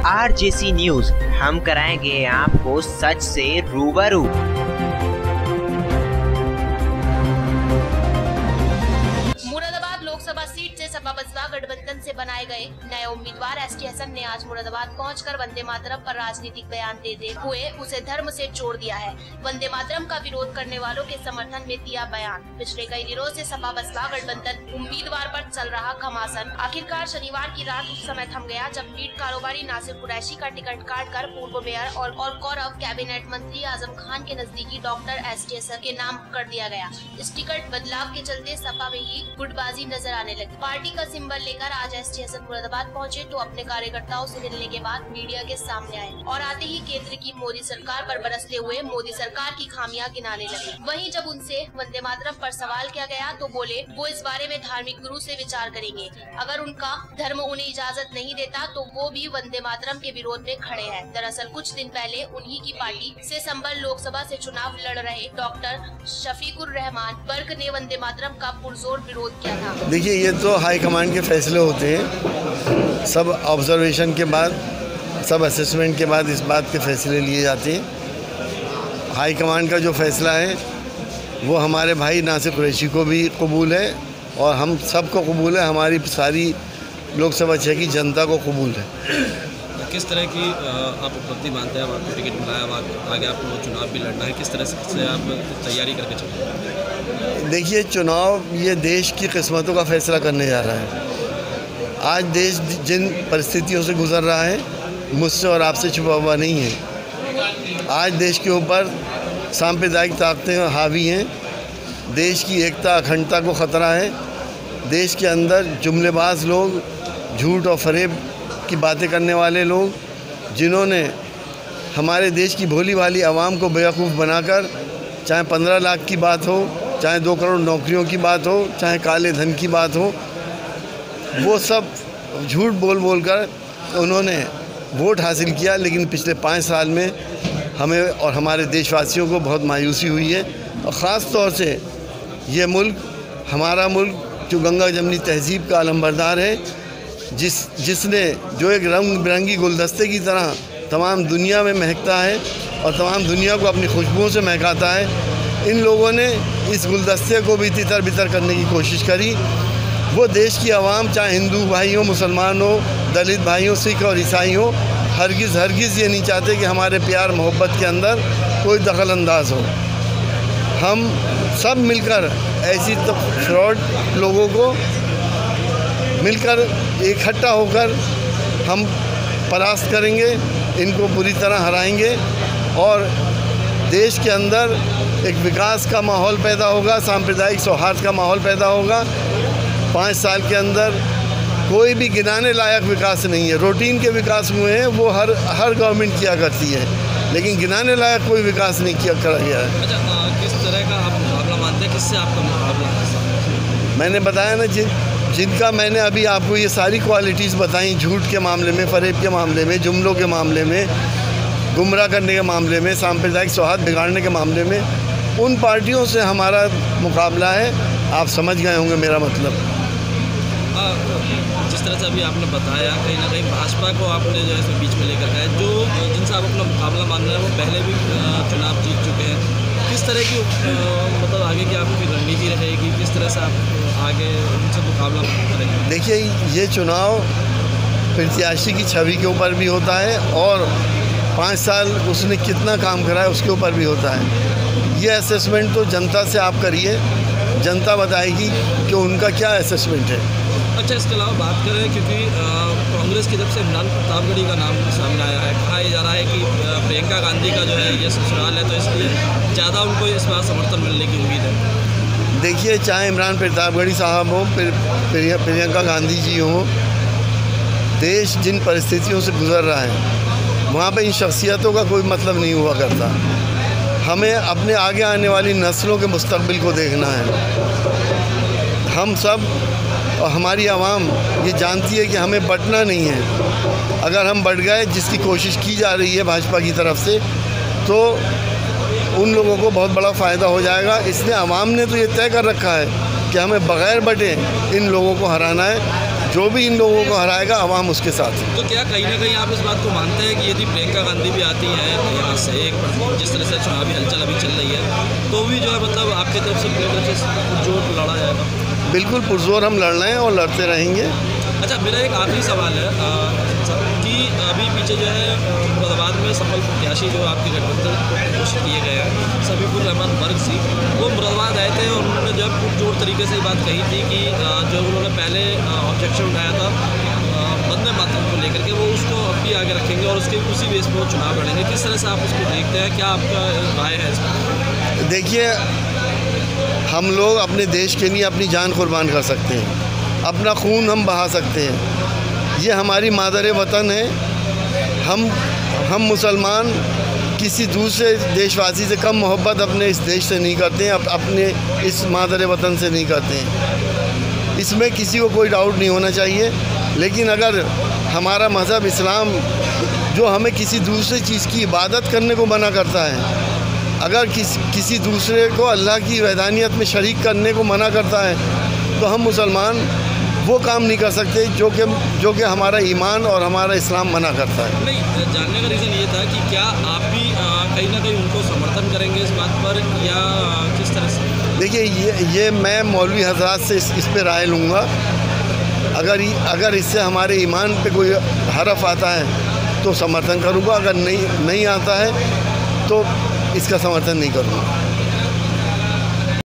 RJC news, हम कराएंगे आपको सच से रूबरू। मुरादाबाद लोकसभा सीट से सपा बसपा गठबंधन से बनाए गए नए उम्मीदवार एसटी हसन ने आज मुरादाबाद पहुंचकर वंदे मातरम पर राजनीतिक बयान देते हुए उसे धर्म से जोड़ दिया है। वंदे मातरम का विरोध करने वालों के समर्थन में दिया बयान। पिछले कई दिनों से सपा बसपा गठबंधन उम्मीदवार पर चल रहा घमासान आखिरकार शनिवार की रात उस समय थम गया जब लीड कारोबारी नासिर कुरैशी का टिकट काटकर पूर्व मेयर और गौरव कैबिनेट मंत्री आजम खान के नजदीकी डॉक्टर एसटी हसन के नाम कर दिया गया। इस टिकट बदलाव के चलते सपा में ही गुटबाजी नजर आने लगी। पार्टी का सिंबल लेकर आज एसटी हसन मुरादाबाद पहुंचे तो अपने कार्यकर्ताओं से मिलने के बाद मीडिया के सामने आए और आते ही केंद्र की मोदी सरकार पर बरसते हुए मोदी सरकार की खामियां गिनाने लगे। वहीं जब उनसे वंदे मातरम पर सवाल किया गया तो बोले वो इस बारे में धार्मिक गुरु से विचार करेंगे। अगर उनका धर्म उन्हें इजाजत नहीं देता तो वो भी वंदे मातरम के विरोध में खड़े हैं। दरअसल कुछ दिन पहले उन्हीं की पार्टी से संबल लोकसभा से चुनाव लड़ रहे डॉक्टर शफीकुर रहमान बर्क ने वंदे मातरम का पुरजोर विरोध किया था। देखिए, ये तो हाईकमांड के फैसले होते हैं। सब ऑब्जर्वेशन के बाद, सब असेसमेंट के बाद इस बात के फैसले लिए जाते हैं। हाईकमांड का जो फैसला है वो हमारे भाई नासिर कुरैशी को भी कबूल है और हम सबको कबूल है, हमारी सारी लोकसभा क्षेत्र की जनता को कबूल है। किस तरह की आप उपलब्धि मानते हैं? आपको टिकट मिलाया, आगे आपको चुनाव भी लड़ना है, किस तरह से आप तैयारी करके चलेंगे? देखिए, चुनाव ये देश की किस्मतों का फैसला करने जा रहा है। आज देश जिन परिस्थितियों से गुजर रहा है मुझसे और आपसे छुपा हुआ नहीं है। आज देश के ऊपर सांप्रदायिक ताकतें हावी हैं। देश की एकता अखंडता को ख़तरा है। देश के अंदर जुमलेबाज लोग, झूठ और फरेब की बातें करने वाले लोग, जिन्होंने हमारे देश की भोली भाली आवाम को बेवकूफ़ बनाकर, चाहे 15 लाख की बात हो, चाहे 2 करोड़ नौकरियों की बात हो, चाहे काले धन की बात हो, वो सब झूठ बोल कर उन्होंने वोट हासिल किया। लेकिन पिछले 5 साल में हमें और हमारे देशवासियों को बहुत मायूसी हुई है। और ख़ास तौर से ये मुल्क, हमारा मुल्क जो गंगा जमनी तहजीब का अलंबरदार है, जिसने जो एक रंग बिरंगी गुलदस्ते की तरह तमाम दुनिया में महकता है और तमाम दुनिया को अपनी खुशबुओं से महकाता है, इन लोगों ने इस गुलदस्ते को भी तितर बितर करने की कोशिश करी। वो देश की आवाम, चाहे हिंदू भाई हो, मुसलमान हो, दलित भाई हो, सिख और ईसाई हो, हरगिज़ ये नहीं चाहते कि हमारे प्यार मोहब्बत के अंदर कोई दखल अंदाज हो। हम सब मिलकर ऐसी तो फ्रॉड लोगों को मिलकर इकट्ठा होकर हम परास्त करेंगे, इनको बुरी तरह हराएंगे और देश के अंदर एक विकास का माहौल पैदा होगा, सांप्रदायिक सौहार्द का माहौल पैदा होगा। 5 साल के अंदर कोई भी गिनाने लायक विकास नहीं है। रूटीन के विकास हुए हैं, वो हर गवर्नमेंट किया करती है, लेकिन गिनाने लायक कोई विकास नहीं करा गया है। अच्छा, किस तरह का आप मुकाबला मानते हैं? किससे आपका मुकाबला है? मैंने बताया ना, जिनका मैंने अभी आपको ये सारी क्वालिटीज़ बताई, झूठ के मामले में, फरेब के मामले में, जुमलों के मामले में, गुमराह करने के मामले में, सांप्रदायिक सौहार्द बिगाड़ने के मामले में, उन पार्टियों से हमारा मुकाबला है। आप समझ गए होंगे मेरा मतलब। जिस तरह से अभी आपने बताया, कहीं ना कहीं भाजपा को आपने जो है बीच में लेकर गए, जो जिनसे आप अपना मुकाबला मान रहे हैं वो पहले भी चुनाव जीत चुके हैं। किस तरह की मतलब आगे की आपकी रणनीति रहेगी? किस तरह से आप आगे उनसे मुकाबला करेंगे? देखिए, ये चुनाव प्रत्याशी की छवि के ऊपर भी होता है और 5 साल उसने कितना काम करा है उसके ऊपर भी होता है। ये असेसमेंट तो जनता से आप करिए, जनता बताएगी कि उनका क्या असेसमेंट है। अच्छा, इसके अलावा बात करें, क्योंकि कांग्रेस की तरफ से इमरान प्रतापगढ़ी का नाम सामने आया है। कहा जा रहा है कि प्रियंका गांधी का जो है ये ससुराल है, तो इसलिए ज़्यादा उनको इस बार समर्थन मिलने की उम्मीद है। देखिए, चाहे इमरान प्रतापगढ़ी साहब हो, प्रियंका गांधी जी हो, देश जिन परिस्थितियों से गुजर रहा है वहाँ पर इन शख्सियतों का कोई मतलब नहीं हुआ करता। हमें अपने आगे आने वाली नस्लों के मुस्तकबिल को देखना है। हम सब और हमारी आवाम ये जानती है कि हमें बंटना नहीं है। अगर हम बढ़ गए, जिसकी कोशिश की जा रही है भाजपा की तरफ से, तो उन लोगों को बहुत बड़ा फ़ायदा हो जाएगा। इसलिए आवाम ने तो ये तय कर रखा है कि हमें बग़ैर बटे इन लोगों को हराना है। जो भी इन लोगों को हराएगा अवाम उसके साथ है। तो क्या कहीं ना कहीं आप इस बात को मानते हैं कि यदि प्रियंका गांधी भी आती हैं यहाँ से, एक जिस तरह से चुनावी हलचल अभी चल रही है, तो भी जो है मतलब आपकी तरफ से पूरी तरफ से जोर लड़ा जाएगा? बिल्कुल पुरजोर हम लड़ रहे हैं और लड़ते रहेंगे। अच्छा, मेरा एक आखिरी सवाल है कि अभी पीछे जो है मुरादाबाद में सफल प्रत्याशी जो आपके गठबंधन को घोषित किए गए हैं, समीपुर रहमान वर्ग सी, वो मुरादाबाद आए थे और उन्होंने जो है पुरजोर तरीके से बात कही थी कि जो उन्होंने पहले ऑब्जेक्शन उठाया था वंदे मातरम को लेकर के, वो उसको अब भी आगे रखेंगे और उसके उसी बेस पर वो चुनाव लड़ेंगे। किस तरह से आप उसको देखते हैं, क्या आपका राय है इस पर? देखिए, हम लोग अपने देश के लिए अपनी जान कुर्बान कर सकते हैं, अपना खून हम बहा सकते हैं। ये हमारी मादर वतन है। हम मुसलमान किसी दूसरे देशवासी से कम मोहब्बत अपने इस देश से नहीं करते हैं, अपने इस मादर वतन से नहीं करते हैं। इसमें किसी को कोई डाउट नहीं होना चाहिए। लेकिन अगर हमारा मज़हब इस्लाम जो हमें किसी दूसरे चीज़ की इबादत करने को मना करता है, अगर किसी दूसरे को अल्लाह की वहदानियत में शरीक करने को मना करता है, तो हम मुसलमान वो काम नहीं कर सकते जो कि हमारा ईमान और हमारा इस्लाम मना करता है। नहीं, जानने का रीज़न ये था कि क्या आप भी कहीं ना कहीं उनको समर्थन करेंगे इस बात पर, या किस तरह से? देखिए, ये मैं मौलवी हजरात से इस पे राय लूँगा। अगर इससे हमारे ईमान पे कोई हरफ आता है तो समर्थन करूँगा, अगर नहीं आता है तो इसका समर्थन नहीं करूँगा।